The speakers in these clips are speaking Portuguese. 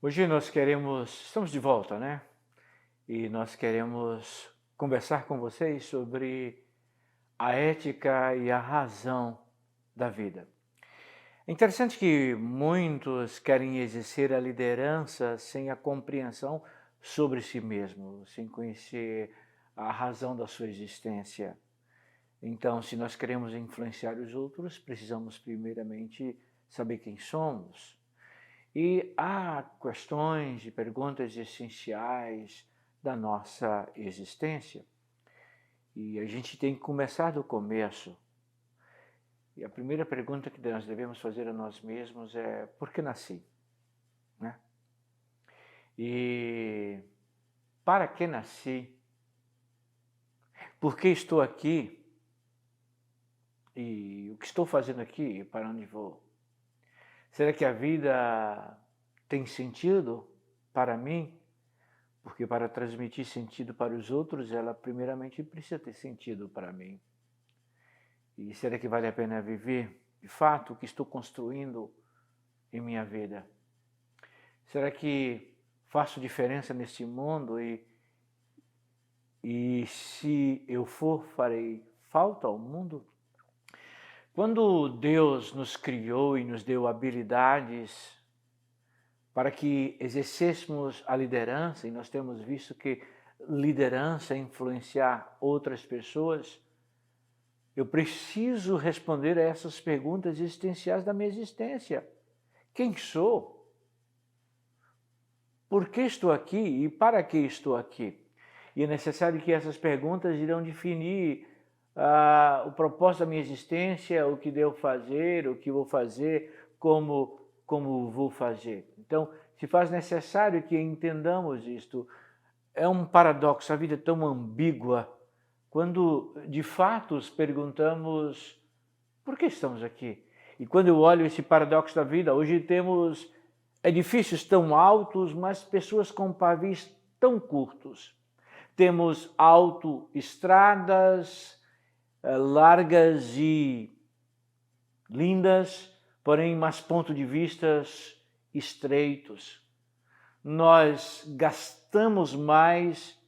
Hoje estamos de volta, né? E nós queremos conversar com vocês sobre a ética e a razão da vida. É interessante que muitos querem exercer a liderança sem a compreensão sobre si mesmo, sem conhecer a razão da sua existência. Então, se nós queremos influenciar os outros, precisamos primeiramente saber quem somos. E há questões e perguntas essenciais da nossa existência. E a gente tem que começar do começo. E a primeira pergunta que nós devemos fazer a nós mesmos é: por que nasci? Né? E para que nasci? Por que estou aqui? E o que estou fazendo aqui e para onde vou? Será que a vida tem sentido para mim? Porque para transmitir sentido para os outros, ela primeiramente precisa ter sentido para mim. E será que vale a pena viver, de fato, o que estou construindo em minha vida? Será que faço diferença neste mundo e se eu for, farei falta ao mundo? Quando Deus nos criou e nos deu habilidades para que exercêssemos a liderança, e nós temos visto que liderança é influenciar outras pessoas, eu preciso responder a essas perguntas existenciais da minha existência. Quem sou? Por que estou aqui e para que estou aqui? E é necessário que essas perguntas irão definir o propósito da minha existência, o que devo fazer, o que vou fazer, como vou fazer. Então, se faz necessário que entendamos isto. É um paradoxo, a vida é tão ambígua, quando de fato perguntamos por que estamos aqui. E quando eu olho esse paradoxo da vida, hoje temos edifícios tão altos, mas pessoas com pavis tão curtos. Temos autoestradas largas e lindas, porém, mais pontos de vista estreitos. Nós gastamos mais,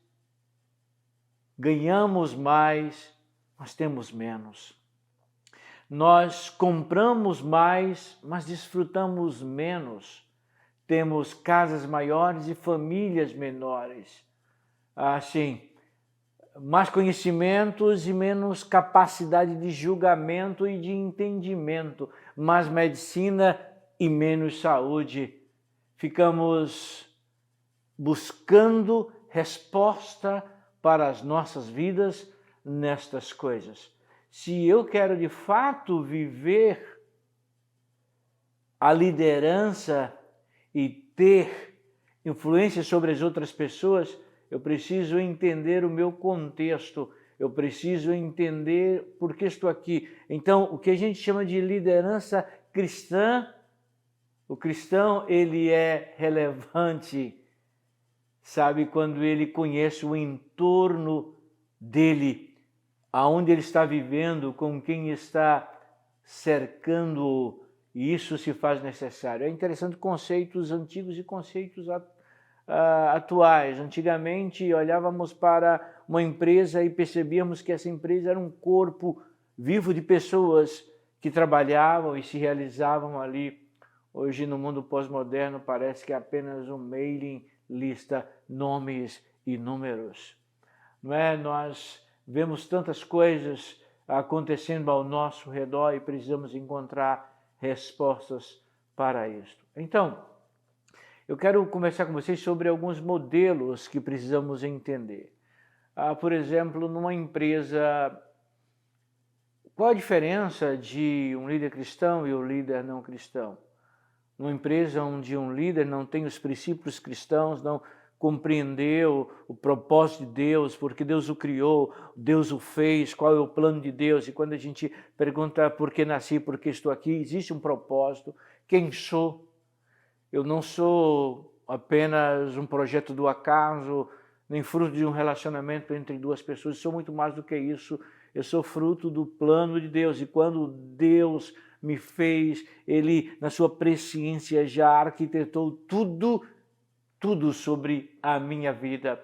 ganhamos mais, mas temos menos. Nós compramos mais, mas desfrutamos menos. Temos casas maiores e famílias menores. Assim, mais conhecimentos e menos capacidade de julgamento e de entendimento, mais medicina e menos saúde. Ficamos buscando resposta para as nossas vidas nestas coisas. Se eu quero de fato viver a liderança e ter influência sobre as outras pessoas, eu preciso entender o meu contexto, eu preciso entender por que estou aqui. Então, o que a gente chama de liderança cristã, o cristão, ele é relevante, sabe, quando ele conhece o entorno dele, aonde ele está vivendo, com quem está cercando, e isso se faz necessário. É interessante conceitos antigos e conceitos atuais. Antigamente olhávamos para uma empresa e percebíamos que essa empresa era um corpo vivo de pessoas que trabalhavam e se realizavam ali. Hoje, no mundo pós-moderno, parece que é apenas um mailing lista nomes e números. Não é? Nós vemos tantas coisas acontecendo ao nosso redor e precisamos encontrar respostas para isto. Então, eu quero conversar com vocês sobre alguns modelos que precisamos entender. Por exemplo, numa empresa, qual a diferença de um líder cristão e um líder não cristão? Numa empresa onde um líder não tem os princípios cristãos, não compreendeu o propósito de Deus, porque Deus o criou, Deus o fez, qual é o plano de Deus, e quando a gente pergunta por que nasci, por que estou aqui, existe um propósito, quem sou? Eu não sou apenas um projeto do acaso, nem fruto de um relacionamento entre duas pessoas, eu sou muito mais do que isso, eu sou fruto do plano de Deus, e quando Deus me fez, Ele, na sua presciência, já arquitetou tudo tudo sobre a minha vida.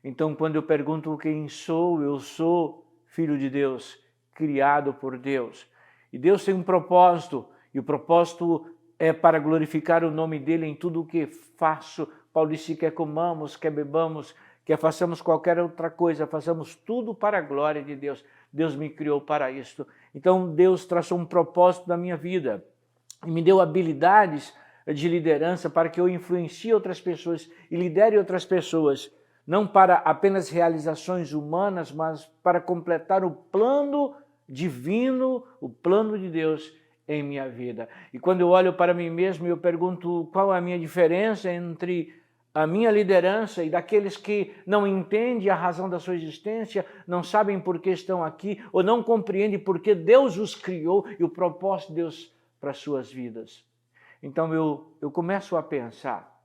Então, quando eu pergunto quem sou, eu sou filho de Deus, criado por Deus. E Deus tem um propósito, e o propósito é para glorificar o nome dele em tudo o que faço. Paulo disse: quer comamos, quer bebamos, quer façamos qualquer outra coisa, façamos tudo para a glória de Deus. Deus me criou para isto. Então Deus traçou um propósito na minha vida e me deu habilidades de liderança para que eu influencie outras pessoas e lidere outras pessoas, não para apenas realizações humanas, mas para completar o plano divino, o plano de Deus em minha vida. E quando eu olho para mim mesmo, eu pergunto qual é a minha diferença entre a minha liderança e daqueles que não entendem a razão da sua existência, não sabem por que estão aqui, ou não compreendem por que Deus os criou e o propósito de Deus para as suas vidas. Então eu começo a pensar,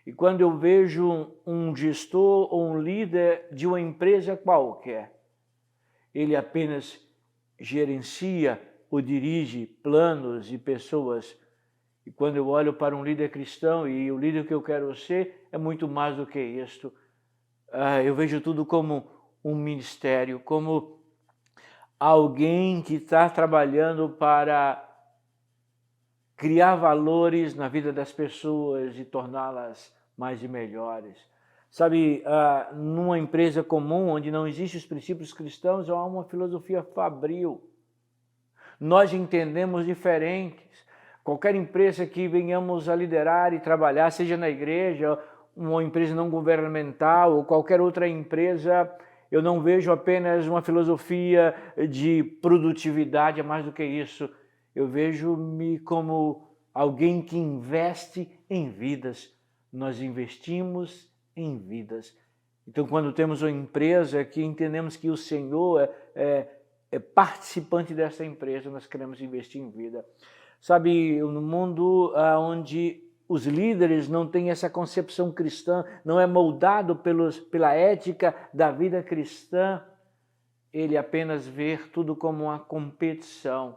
e quando eu vejo um gestor ou um líder de uma empresa qualquer, ele apenas gerencia ou dirige planos e pessoas. E quando eu olho para um líder cristão, e o líder que eu quero ser é muito mais do que isto, eu vejo tudo como um ministério, como alguém que está trabalhando para criar valores na vida das pessoas e torná-las mais e melhores. Sabe, numa empresa comum, onde não existem os princípios cristãos, há uma filosofia fabril. Nós entendemos diferentes. Qualquer empresa que venhamos a liderar e trabalhar, seja na igreja, uma empresa não governamental ou qualquer outra empresa, eu não vejo apenas uma filosofia de produtividade, é mais do que isso. Eu vejo-me como alguém que investe em vidas. Nós investimos em vidas. Então, quando temos uma empresa que entendemos que o Senhor é participante dessa empresa, nós queremos investir em vida. Sabe, no mundo onde os líderes não têm essa concepção cristã, não é moldado pela ética da vida cristã, ele apenas vê tudo como uma competição.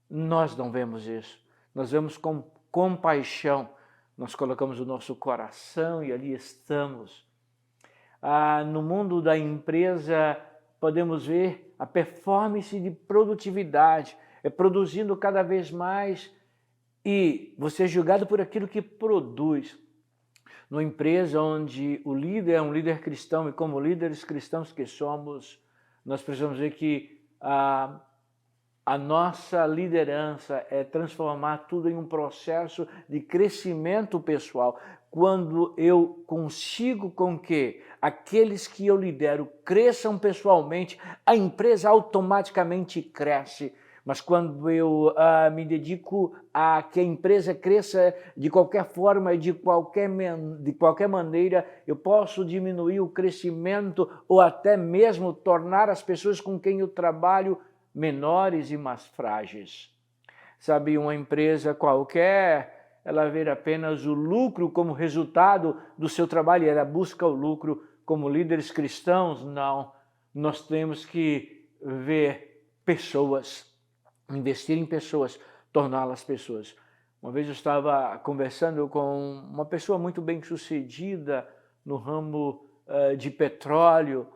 Nós não vemos isso. Nós vemos com compaixão. Nós colocamos o nosso coração e ali estamos. No mundo da empresa, podemos ver a performance de produtividade, produzindo cada vez mais, e você é julgado por aquilo que produz. Numa empresa onde o líder é um líder cristão, e como líderes cristãos que somos, nós precisamos ver que a nossa liderança é transformar tudo em um processo de crescimento pessoal. Quando eu consigo com que aqueles que eu lidero cresçam pessoalmente, a empresa automaticamente cresce. Mas quando eu me dedico a que a empresa cresça de qualquer forma e de qualquer maneira, eu posso diminuir o crescimento ou até mesmo tornar as pessoas com quem eu trabalho menores e mais frágeis. Sabe, uma empresa qualquer, ela vê apenas o lucro como resultado do seu trabalho, ela busca o lucro. Como líderes cristãos, não. Nós temos que ver pessoas, investir em pessoas, torná-las pessoas. Uma vez eu estava conversando com uma pessoa muito bem-sucedida no ramo de petróleo,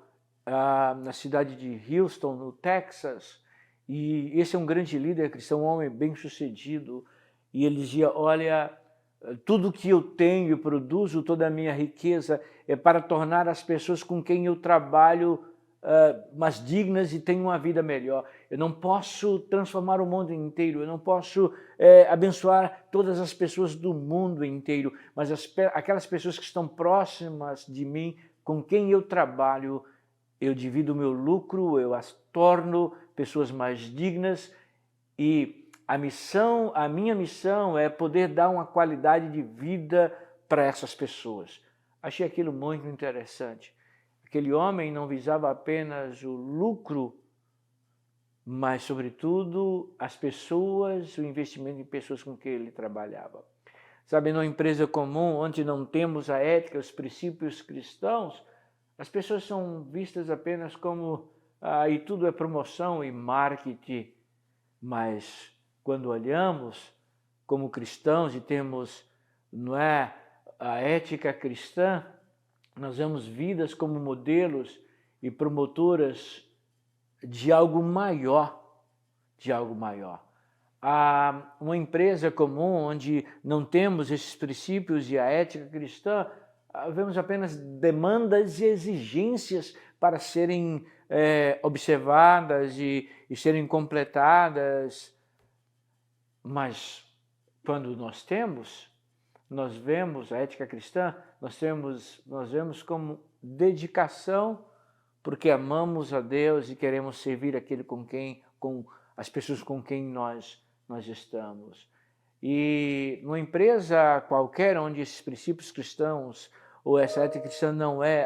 na cidade de Houston, no Texas, e esse é um grande líder cristão, um homem bem-sucedido, e ele dizia: olha, tudo que eu tenho e produzo, toda a minha riqueza é para tornar as pessoas com quem eu trabalho mais dignas e tenham uma vida melhor. Eu não posso transformar o mundo inteiro, eu não posso abençoar todas as pessoas do mundo inteiro, mas aquelas pessoas que estão próximas de mim, com quem eu trabalho, eu divido o meu lucro, eu as torno pessoas mais dignas, e a minha missão é poder dar uma qualidade de vida para essas pessoas. Achei aquilo muito interessante. Aquele homem não visava apenas o lucro, mas, sobretudo, as pessoas, o investimento em pessoas com quem ele trabalhava. Sabe, numa empresa comum, onde não temos a ética, os princípios cristãos, as pessoas são vistas apenas como e tudo é promoção e marketing. Mas quando olhamos como cristãos e temos, não é, a ética cristã, nós vemos vidas como modelos e promotoras de algo maior, de algo maior. Uma empresa comum onde não temos esses princípios e a ética cristã, vemos apenas demandas e exigências para serem observadas e serem completadas. Mas quando nós vemos a ética cristã, nós vemos como dedicação, porque amamos a Deus e queremos servir aquele com as pessoas com quem nós estamos. E numa empresa qualquer onde esses princípios cristãos ou essa ética cristã não é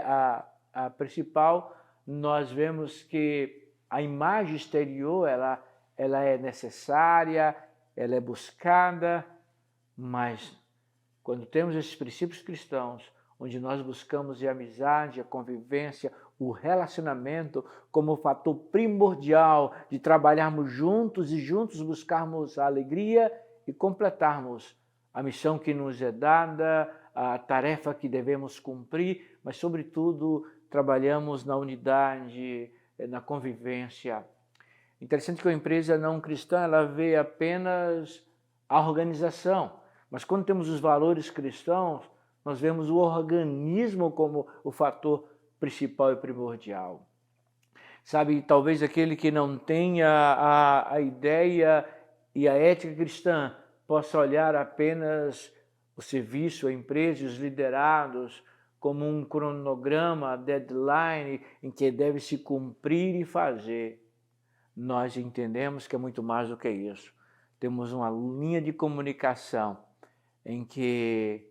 a principal, nós vemos que a imagem exterior ela é necessária, ela é buscada, mas quando temos esses princípios cristãos, onde nós buscamos a amizade, a convivência, o relacionamento como fator primordial de trabalharmos juntos e juntos buscarmos a alegria e completarmos a missão que nos é dada, a tarefa que devemos cumprir, mas sobretudo trabalhamos na unidade, na convivência. Interessante que a empresa não cristã ela vê apenas a organização, mas quando temos os valores cristãos, nós vemos o organismo como o fator principal e primordial. Sabe, talvez aquele que não tenha a ideia e a ética cristã possa olhar apenas o serviço, a empresa e os liderados como um cronograma, deadline em que deve se cumprir e fazer. Nós entendemos que é muito mais do que isso. Temos uma linha de comunicação em que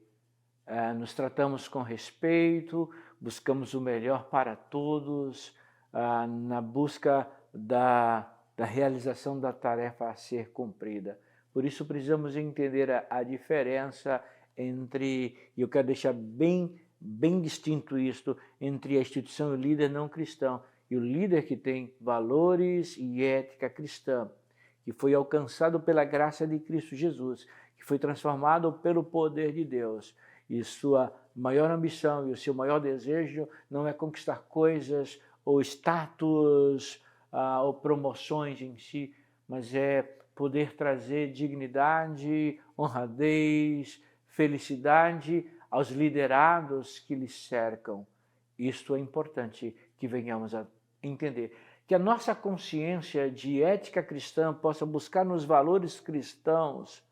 nos tratamos com respeito, buscamos o melhor para todos, na busca da realização da tarefa a ser cumprida. Por isso precisamos entender a diferença entre, e eu quero deixar bem distinto isto, entre a instituição e o líder não cristão, e o líder que tem valores e ética cristã, que foi alcançado pela graça de Cristo Jesus, que foi transformado pelo poder de Deus. E sua maior ambição e o seu maior desejo não é conquistar coisas ou status ou promoções em si, mas é poder trazer dignidade, honradez, felicidade aos liderados que lhes cercam. Isto é importante que venhamos a entender. Que a nossa consciência de ética cristã possa buscar nos valores cristãos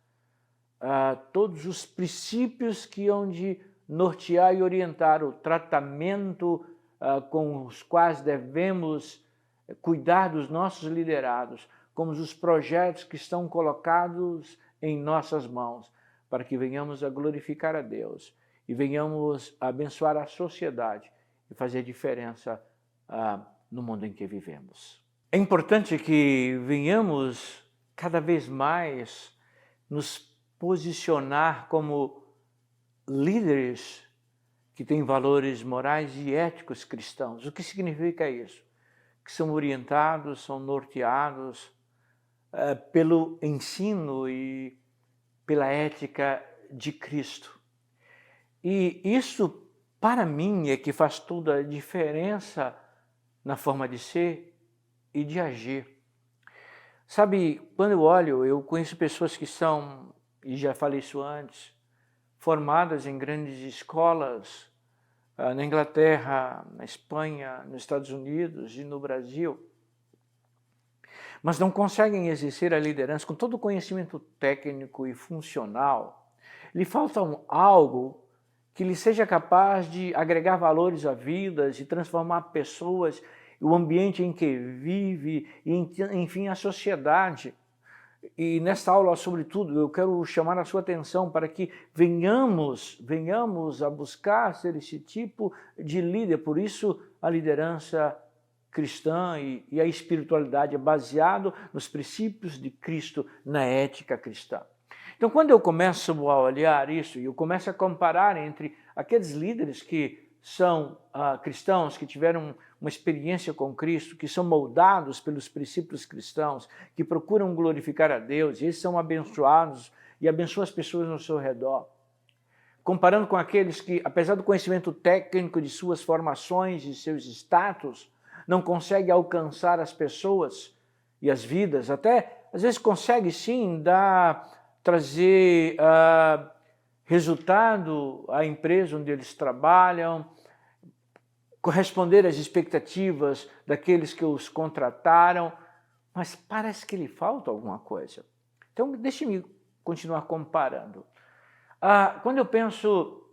todos os princípios que hão de nortear e orientar o tratamento com os quais devemos cuidar dos nossos liderados, como os projetos que estão colocados em nossas mãos, para que venhamos a glorificar a Deus e venhamos a abençoar a sociedade e fazer diferença no mundo em que vivemos. É importante que venhamos cada vez mais nos posicionar como líderes que têm valores morais e éticos cristãos. O que significa isso? Que são orientados, são norteados pelo ensino e pela ética de Cristo. E isso, para mim, é que faz toda a diferença na forma de ser e de agir. Sabe, quando eu olho, eu conheço pessoas que são, e já falei isso antes, formadas em grandes escolas na Inglaterra, na Espanha, nos Estados Unidos e no Brasil, mas não conseguem exercer a liderança com todo o conhecimento técnico e funcional. Lhe falta algo que lhe seja capaz de agregar valores à vida, de transformar pessoas, o ambiente em que vive, e, enfim, a sociedade. E nesta aula, sobretudo, eu quero chamar a sua atenção para que venhamos a buscar ser esse tipo de líder. Por isso, a liderança cristã e a espiritualidade é baseado nos princípios de Cristo, na ética cristã. Então, quando eu começo a olhar isso, e eu começo a comparar entre aqueles líderes que são cristãos, que tiveram uma experiência com Cristo, que são moldados pelos princípios cristãos, que procuram glorificar a Deus, e eles são abençoados e abençoam as pessoas ao seu redor. comparando com aqueles que, apesar do conhecimento técnico de suas formações e seus status, não consegue alcançar as pessoas e as vidas, até às vezes consegue sim trazer resultado à empresa onde eles trabalham, corresponder às expectativas daqueles que os contrataram, mas parece que lhe falta alguma coisa. Então, deixe-me continuar comparando. Quando eu penso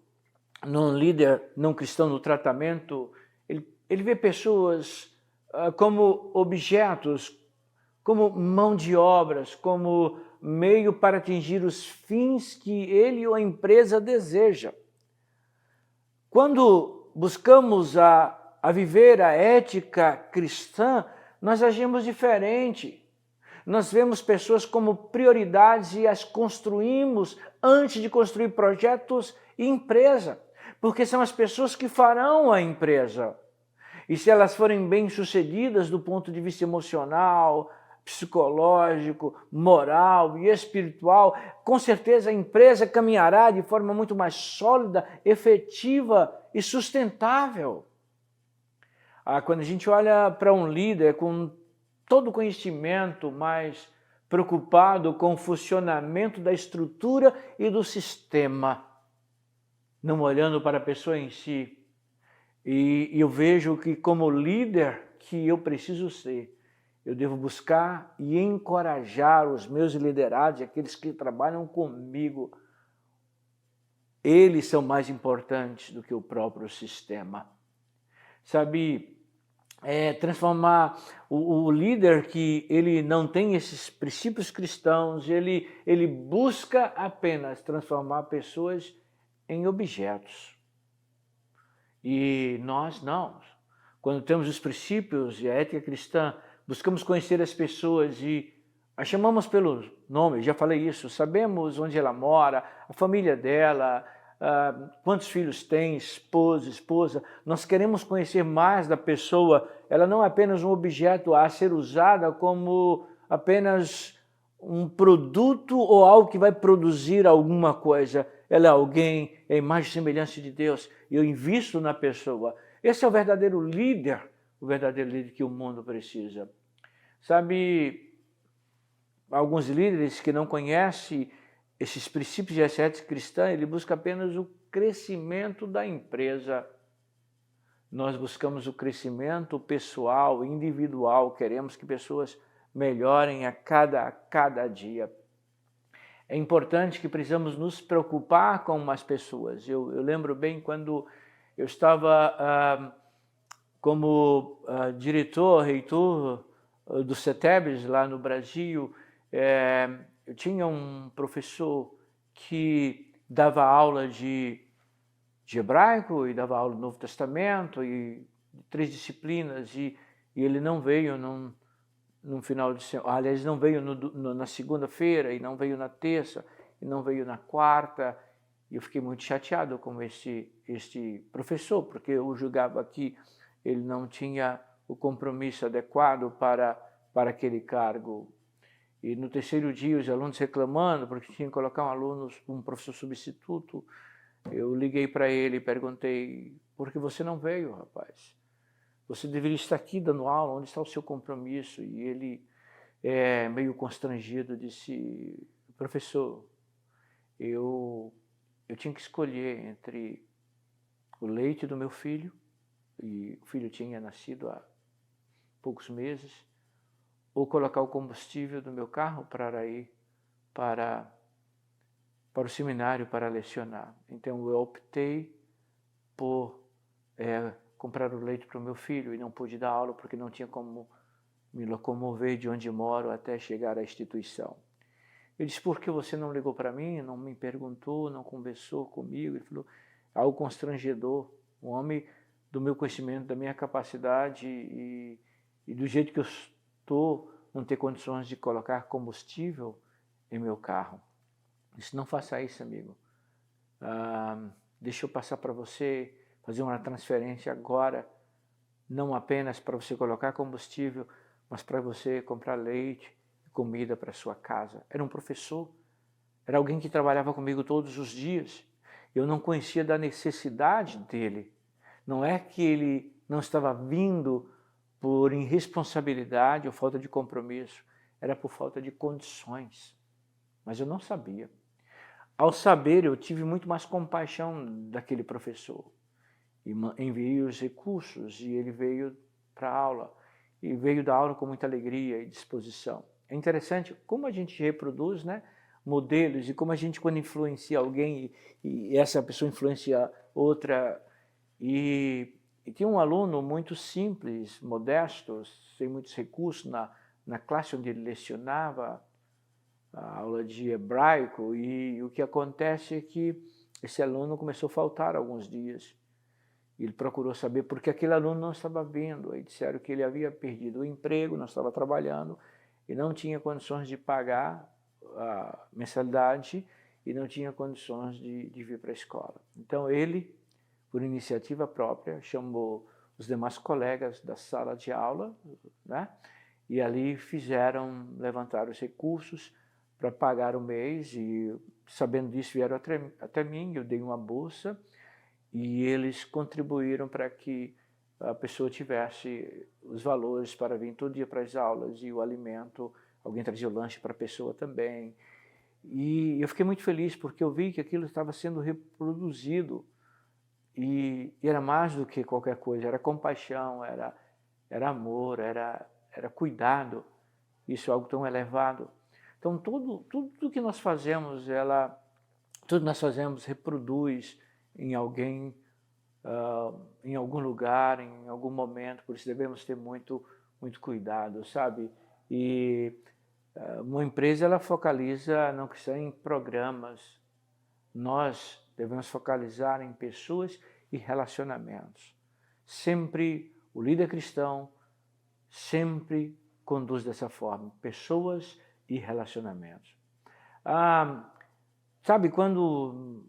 num líder não cristão no tratamento, ele vê pessoas como objetos, como mão de obras, como meio para atingir os fins que ele ou a empresa deseja. Quando buscamos a viver a ética cristã, nós agimos diferente. Nós vemos pessoas como prioridades e as construímos antes de construir projetos e empresa, porque são as pessoas que farão a empresa. E se elas forem bem-sucedidas do ponto de vista emocional, psicológico, moral e espiritual, com certeza a empresa caminhará de forma muito mais sólida, efetiva e sustentável. Quando a gente olha para um líder com todo o conhecimento, mas preocupado com o funcionamento da estrutura e do sistema, não olhando para a pessoa em si. E eu vejo que como líder que eu preciso ser, eu devo buscar e encorajar os meus liderados, aqueles que trabalham comigo. Eles são mais importantes do que o próprio sistema. Sabe, transformar o líder que ele não tem esses princípios cristãos, ele busca apenas transformar pessoas em objetos. E nós não. Quando temos os princípios e a ética cristã, buscamos conhecer as pessoas e a chamamos pelo nome, já falei isso, sabemos onde ela mora, a família dela, quantos filhos tem, esposa. Nós queremos conhecer mais da pessoa. Ela não é apenas um objeto a ser usada como apenas um produto ou algo que vai produzir alguma coisa. Ela é alguém, é a imagem e semelhança de Deus. E eu invisto na pessoa. Esse é o verdadeiro líder que o mundo precisa. Sabe, alguns líderes que não conhecem esses princípios de ética cristã, ele busca apenas o crescimento da empresa. Nós buscamos o crescimento pessoal, individual, queremos que pessoas melhorem a cada dia. É importante que precisamos nos preocupar com as pessoas. Eu lembro bem quando eu estava como reitor do CETEBS lá no Brasil, eu tinha um professor que dava aula de hebraico e dava aula do Novo Testamento e 3 disciplinas e ele não veio no final de semana, aliás, não veio na segunda-feira e não veio na terça e não veio na quarta. E eu fiquei muito chateado com este professor, porque eu julgava que ele não tinha o compromisso adequado para aquele cargo. E no terceiro dia, os alunos reclamando, porque tinham que colocar um professor substituto, eu liguei para ele e perguntei, por que você não veio, rapaz? Você deveria estar aqui dando aula, onde está o seu compromisso? E ele, meio constrangido, disse, professor, eu tinha que escolher entre o leite do meu filho, e o filho tinha nascido há poucos meses, ou colocar o combustível do meu carro para ir para o seminário para lecionar. Então eu optei por comprar o leite para o meu filho e não pude dar aula porque não tinha como me locomover de onde moro até chegar à instituição. Ele disse, por que você não ligou para mim, não me perguntou, não conversou comigo? Ele falou, algo constrangedor, um homem do meu conhecimento, da minha capacidade e do jeito que eu estou, não ter condições de colocar combustível em meu carro. Eu disse, não faça isso, amigo. Deixa eu passar para você, fazer uma transferência agora, não apenas para você colocar combustível, mas para você comprar leite e comida para sua casa. Era um professor, era alguém que trabalhava comigo todos os dias. Eu não conhecia da necessidade dele. Não é que ele não estava vindo por irresponsabilidade ou falta de compromisso, era por falta de condições. Mas eu não sabia. Ao saber, eu tive muito mais compaixão daquele professor. E enviei os recursos e ele veio para a aula. E veio da aula com muita alegria e disposição. É interessante como a gente reproduz, né, modelos e como a gente, quando influencia alguém e essa pessoa influencia outra. E tinha um aluno muito simples, modesto, sem muitos recursos, na classe onde ele lecionava a aula de hebraico, e o que acontece é que esse aluno começou a faltar alguns dias. Ele procurou saber por que aquele aluno não estava vindo. Aí disseram que ele havia perdido o emprego, não estava trabalhando e não tinha condições de pagar a mensalidade e não tinha condições de vir para a escola. Então ele, por iniciativa própria, chamou os demais colegas da sala de aula, né? E ali levantaram os recursos para pagar o mês, e sabendo disso vieram até mim, eu dei uma bolsa e eles contribuíram para que a pessoa tivesse os valores para vir todo dia para as aulas e o alimento, alguém trazia o lanche para a pessoa também. E eu fiquei muito feliz porque eu vi que aquilo estava sendo reproduzido e era mais do que qualquer coisa, era compaixão, era amor, era cuidado, isso é algo tão elevado. Então tudo que nós fazemos, reproduz em alguém, em algum lugar, em algum momento, por isso devemos ter muito cuidado, sabe? E uma empresa, ela focaliza não cristã em programas, nós devemos focalizar em pessoas e relacionamentos. Sempre o líder cristão sempre conduz dessa forma, pessoas e relacionamentos. Sabe, quando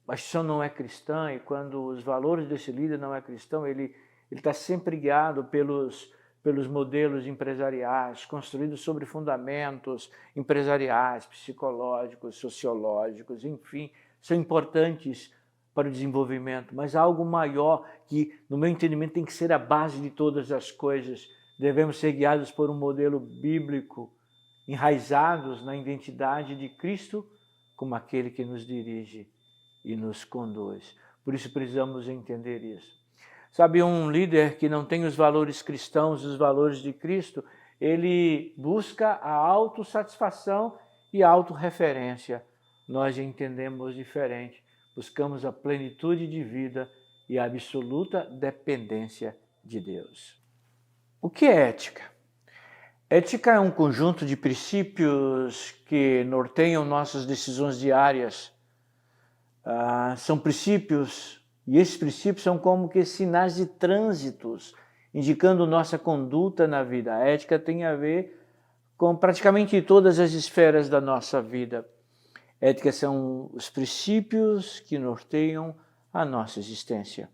a instituição não é cristã e quando os valores desse líder não é cristão, ele está sempre guiado pelos modelos empresariais, construídos sobre fundamentos empresariais, psicológicos, sociológicos, enfim, são importantes para o desenvolvimento, mas há algo maior que, no meu entendimento, tem que ser a base de todas as coisas. Devemos ser guiados por um modelo bíblico, enraizados na identidade de Cristo como aquele que nos dirige e nos conduz. Por isso precisamos entender isso. Sabe, um líder que não tem os valores cristãos, os valores de Cristo, ele busca a autossatisfação e a autorreferência. Nós entendemos diferente, buscamos a plenitude de vida e a absoluta dependência de Deus. O que é ética? Ética é um conjunto de princípios que norteiam nossas decisões diárias. São princípios, e esses princípios são como que sinais de trânsitos, indicando nossa conduta na vida. A ética tem a ver com praticamente todas as esferas da nossa vida. Ética são os princípios que norteiam a nossa existência.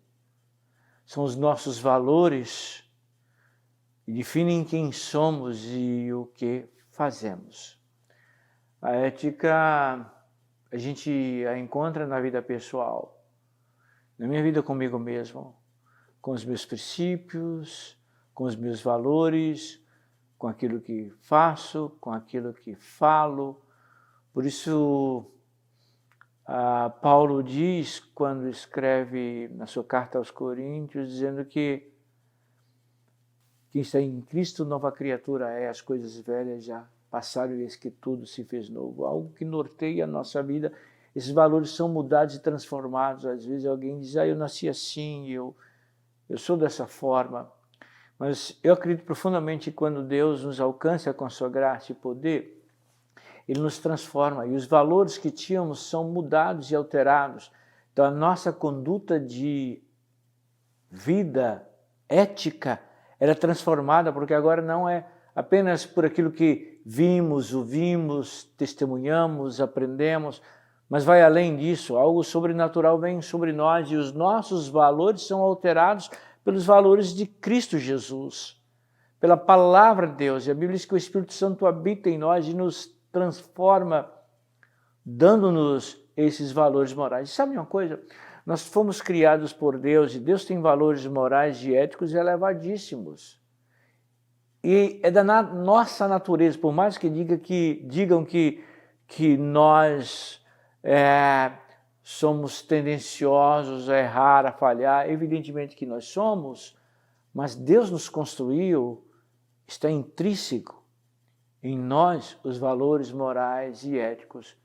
São os nossos valores que definem quem somos e o que fazemos. A ética a gente a encontra na vida pessoal, na minha vida comigo mesmo, com os meus princípios, com os meus valores, com aquilo que faço, com aquilo que falo. Por isso, Paulo diz, quando escreve na sua carta aos Coríntios, dizendo que quem está em Cristo, nova criatura é, as coisas velhas já passaram e eis que tudo se fez novo. Algo que norteia a nossa vida. Esses valores são mudados e transformados. Às vezes alguém diz, eu nasci assim, eu sou dessa forma. Mas eu acredito profundamente que quando Deus nos alcança com a sua graça e poder, Ele nos transforma. E os valores que tínhamos são mudados e alterados. Então a nossa conduta de vida ética era transformada, porque agora não é apenas por aquilo que vimos, ouvimos, testemunhamos, aprendemos, mas vai além disso, algo sobrenatural vem sobre nós e os nossos valores são alterados pelos valores de Cristo Jesus, pela palavra de Deus. E a Bíblia diz que o Espírito Santo habita em nós e nos transforma, dando-nos esses valores morais. E sabe uma coisa? Nós fomos criados por Deus e Deus tem valores morais e éticos elevadíssimos. E é da nossa natureza, por mais que digam que nós somos tendenciosos a errar, a falhar, evidentemente que nós somos, mas Deus nos construiu, está intrínseco em nós os valores morais e éticos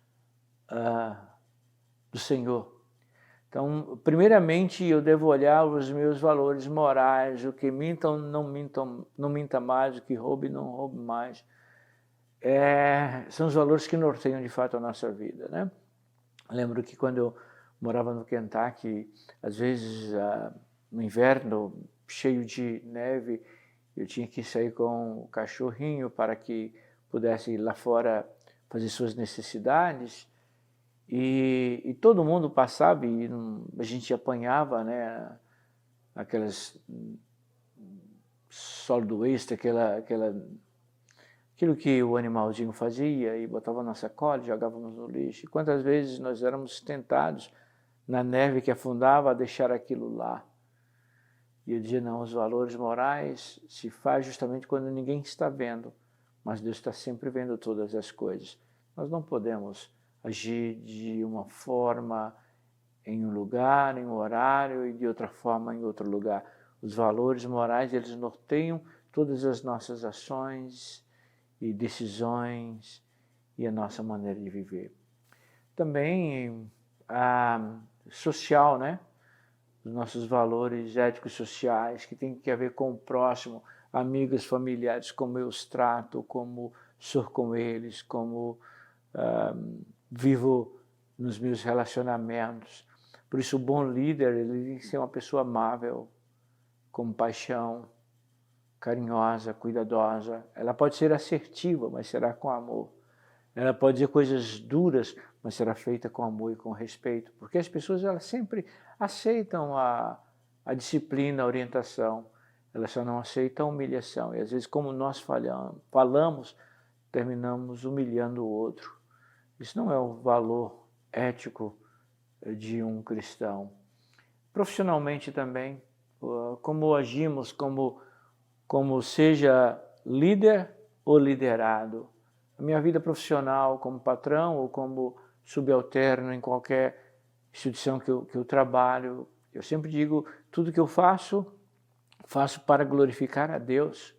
do Senhor. Então, primeiramente, eu devo olhar os meus valores morais, o que mintam, não minta mais, o que roube, não roube mais. São os valores que norteiam de fato a nossa vida, né? Eu lembro que quando eu morava no Kentucky, às vezes no inverno, cheio de neve, eu tinha que sair com o cachorrinho para que pudesse ir lá fora fazer suas necessidades. E todo mundo passava e a gente apanhava, né, aquelas solid waste, aquilo que o animalzinho fazia e botava na sacola, jogávamos no lixo. E quantas vezes nós éramos tentados na neve que afundava a deixar aquilo lá. E eu dizia, não, os valores morais se faz justamente quando ninguém está vendo, mas Deus está sempre vendo todas as coisas. Nós não podemos agir de uma forma em um lugar, em um horário, e de outra forma em outro lugar. Os valores morais, eles norteiam todas as nossas ações e decisões e a nossa maneira de viver. Também social, né? Os nossos valores éticos sociais, que tem que ver com o próximo, amigos, familiares, como eu os trato, como sou com eles, como vivo nos meus relacionamentos. Por isso, o bom líder, ele tem que ser uma pessoa amável, com paixão, carinhosa, cuidadosa. Ela pode ser assertiva, mas será com amor. Ela pode dizer coisas duras, mas será feita com amor e com respeito. Porque as pessoas, elas sempre aceitam a disciplina, a orientação. Elas só não aceitam a humilhação. E às vezes, como nós falamos, terminamos humilhando o outro. Isso não é o valor ético de um cristão. Profissionalmente também, como agimos, como seja líder ou liderado. A minha vida profissional como patrão ou como subalterno em qualquer instituição que eu trabalho, eu sempre digo, tudo que eu faço para glorificar a Deus.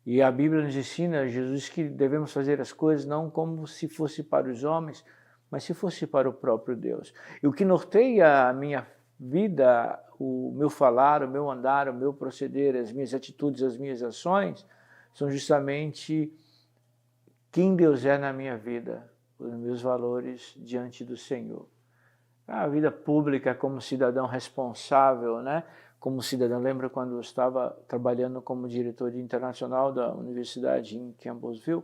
E a Bíblia nos ensina, Jesus, que devemos fazer as coisas não como se fosse para os homens, mas se fosse para o próprio Deus. E o que norteia a minha vida, o meu falar, o meu andar, o meu proceder, as minhas atitudes, as minhas ações, são justamente quem Deus é na minha vida, os meus valores diante do Senhor. A vida pública como cidadão responsável, né? Como cidadão, lembra quando eu estava trabalhando como diretor internacional da universidade em Campbellsville?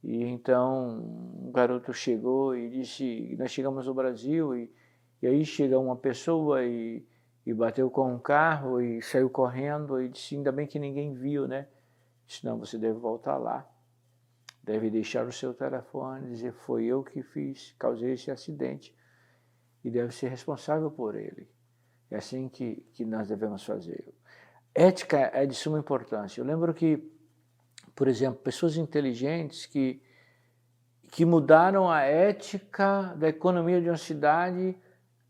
E então um garoto chegou e disse, nós chegamos no Brasil e aí chega uma pessoa e bateu com um carro e saiu correndo e disse, ainda bem que ninguém viu, né? Disse, não, você deve voltar lá, deve deixar o seu telefone, dizer, foi eu que causei esse acidente e deve ser responsável por ele. É assim que nós devemos fazer. Ética é de suma importância. Eu lembro que, por exemplo, pessoas inteligentes que mudaram a ética da economia de uma cidade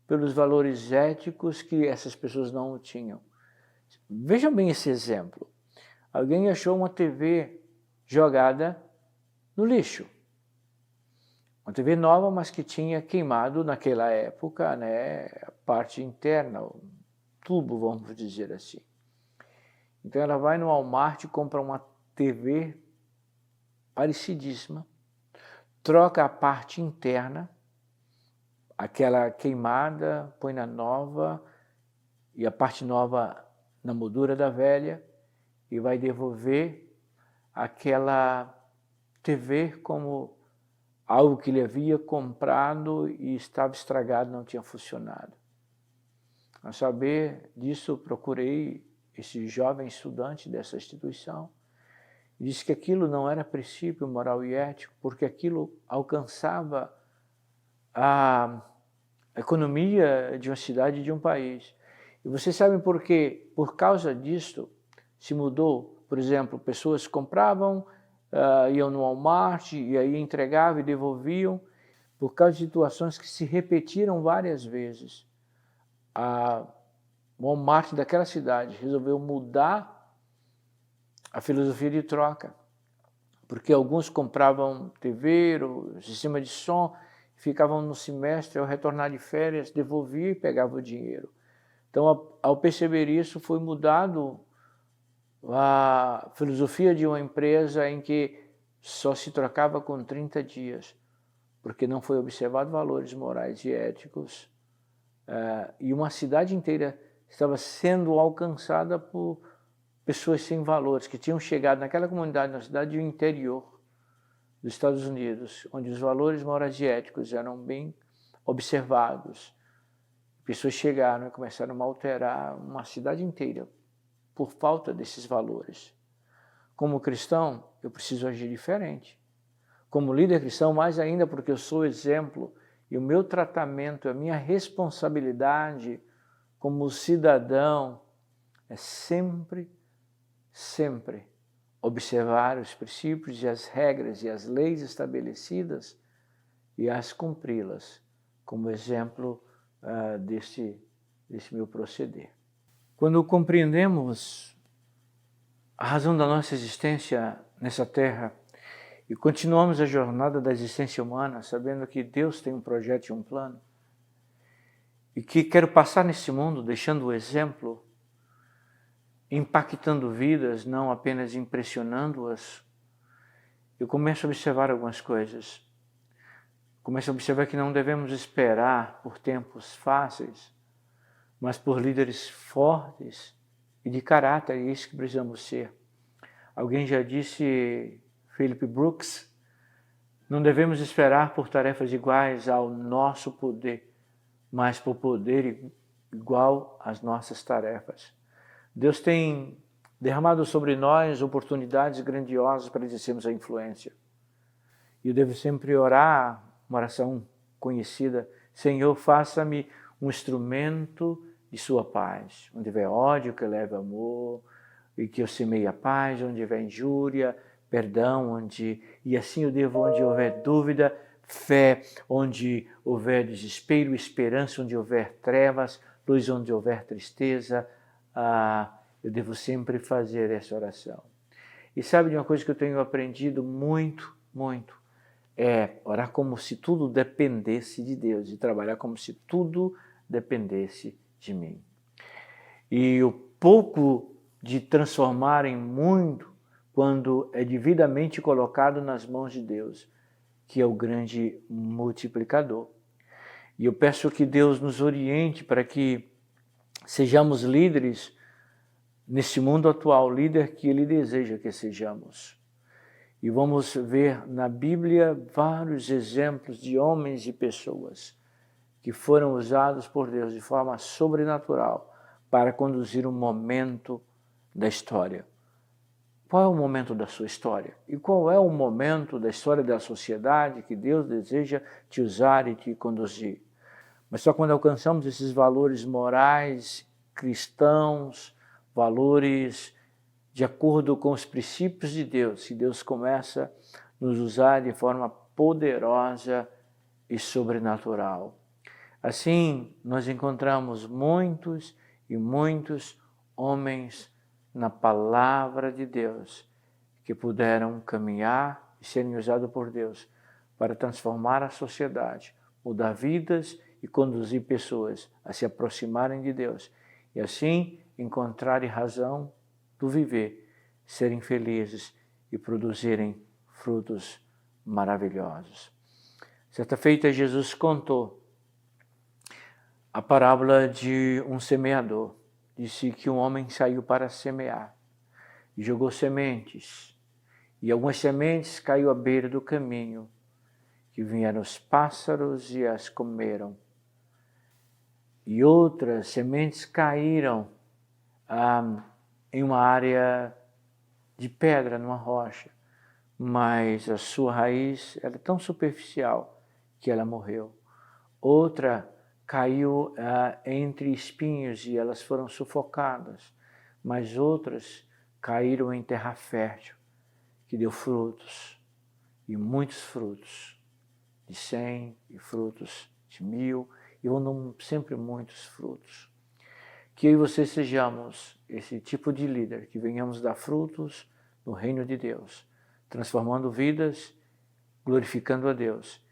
pelos valores éticos que essas pessoas não tinham. Vejam bem esse exemplo. Alguém achou uma TV jogada no lixo. Uma TV nova, mas que tinha queimado naquela época, né, a parte interna, o tubo, vamos dizer assim. Então ela vai no Walmart e compra uma TV parecidíssima, troca a parte interna, aquela queimada, põe na nova e a parte nova na moldura da velha e vai devolver aquela TV como algo que ele havia comprado e estava estragado, não tinha funcionado. A saber disso, procurei esse jovem estudante dessa instituição e disse que aquilo não era princípio moral e ético, porque aquilo alcançava a economia de uma cidade, de um país. E vocês sabem por quê? Por causa disso se mudou. Por exemplo, pessoas compravam, iam no Walmart e aí entregavam e devolviam, por causa de situações que se repetiram várias vezes. A Walmart daquela cidade resolveu mudar a filosofia de troca, porque alguns compravam TV, sistema de som, ficavam no semestre, ao retornar de férias, devolviam e pegavam o dinheiro. Então, ao perceber isso, foi mudado a filosofia de uma empresa em que só se trocava com 30 dias, porque não foi observado valores morais e éticos, e uma cidade inteira estava sendo alcançada por pessoas sem valores, que tinham chegado naquela comunidade, na cidade do interior dos Estados Unidos, onde os valores morais e éticos eram bem observados. Pessoas chegaram e começaram a alterar uma cidade inteira por falta desses valores. Como cristão, eu preciso agir diferente. Como líder cristão, mais ainda porque eu sou exemplo e o meu tratamento, a minha responsabilidade como cidadão é sempre observar os princípios e as regras e as leis estabelecidas e as cumpri-las como exemplo desse meu proceder. Quando compreendemos a razão da nossa existência nessa terra e continuamos a jornada da existência humana, sabendo que Deus tem um projeto e um plano, e que quero passar nesse mundo deixando o exemplo, impactando vidas, não apenas impressionando-as, eu começo a observar algumas coisas. Começo a observar que não devemos esperar por tempos fáceis, mas por líderes fortes e de caráter, é isso que precisamos ser. Alguém já disse, Philip Brooks, não devemos esperar por tarefas iguais ao nosso poder, mas por poder igual às nossas tarefas. Deus tem derramado sobre nós oportunidades grandiosas para exercermos a influência. E eu devo sempre orar, uma oração conhecida, Senhor, faça-me um instrumento de sua paz. Onde houver ódio, que leve amor, e que eu semeie a paz, onde houver injúria, perdão, e assim eu devo, onde houver dúvida, fé, onde houver desespero, esperança, onde houver trevas, luz onde houver tristeza, eu devo sempre fazer essa oração. E sabe de uma coisa que eu tenho aprendido muito, é orar como se tudo dependesse de Deus e trabalhar como se tudo dependesse de mim. E o pouco de transformar em muito quando é devidamente colocado nas mãos de Deus, que é o grande multiplicador. E eu peço que Deus nos oriente para que sejamos líderes nesse mundo atual, líder que Ele deseja que sejamos. E vamos ver na Bíblia vários exemplos de homens e pessoas que foram usados por Deus de forma sobrenatural para conduzir um momento da história. Qual é o momento da sua história? E qual é o momento da história da sociedade que Deus deseja te usar e te conduzir? Mas só quando alcançamos esses valores morais, cristãos, valores de acordo com os princípios de Deus, que Deus começa a nos usar de forma poderosa e sobrenatural. Assim, nós encontramos muitos e muitos homens na palavra de Deus que puderam caminhar e serem usados por Deus para transformar a sociedade, mudar vidas e conduzir pessoas a se aproximarem de Deus e assim encontrarem razão do viver, serem felizes e produzirem frutos maravilhosos. Certa feita, Jesus contou a parábola de um semeador. Disse que um homem saiu para semear e jogou sementes. E algumas sementes caiu à beira do caminho, que vieram os pássaros e as comeram. E outras sementes caíram em uma área de pedra, numa rocha, mas a sua raiz era tão superficial que ela morreu. outra caiu entre espinhos e elas foram sufocadas, mas outras caíram em terra fértil, que deu frutos, e muitos frutos, de 100, e frutos de 1000, e vão sempre muitos frutos. Que eu e você sejamos esse tipo de líder, que venhamos dar frutos no reino de Deus, transformando vidas, glorificando a Deus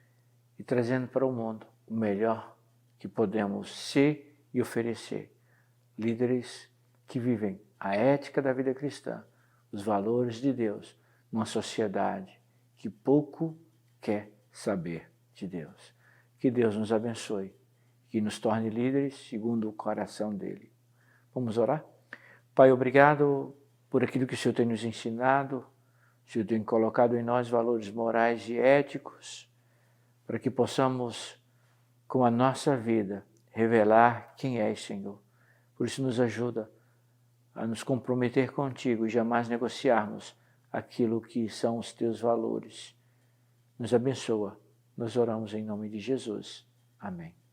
e trazendo para o mundo o melhor que podemos ser e oferecer. Líderes que vivem a ética da vida cristã, os valores de Deus, numa sociedade que pouco quer saber de Deus. Que Deus nos abençoe, que nos torne líderes segundo o coração dele. Vamos orar? Pai, obrigado por aquilo que o Senhor tem nos ensinado. O Senhor tem colocado em nós valores morais e éticos, para que possamos, com a nossa vida, revelar quem és, Senhor. Por isso nos ajuda a nos comprometer contigo e jamais negociarmos aquilo que são os teus valores. Nos abençoa. Nós oramos em nome de Jesus. Amém.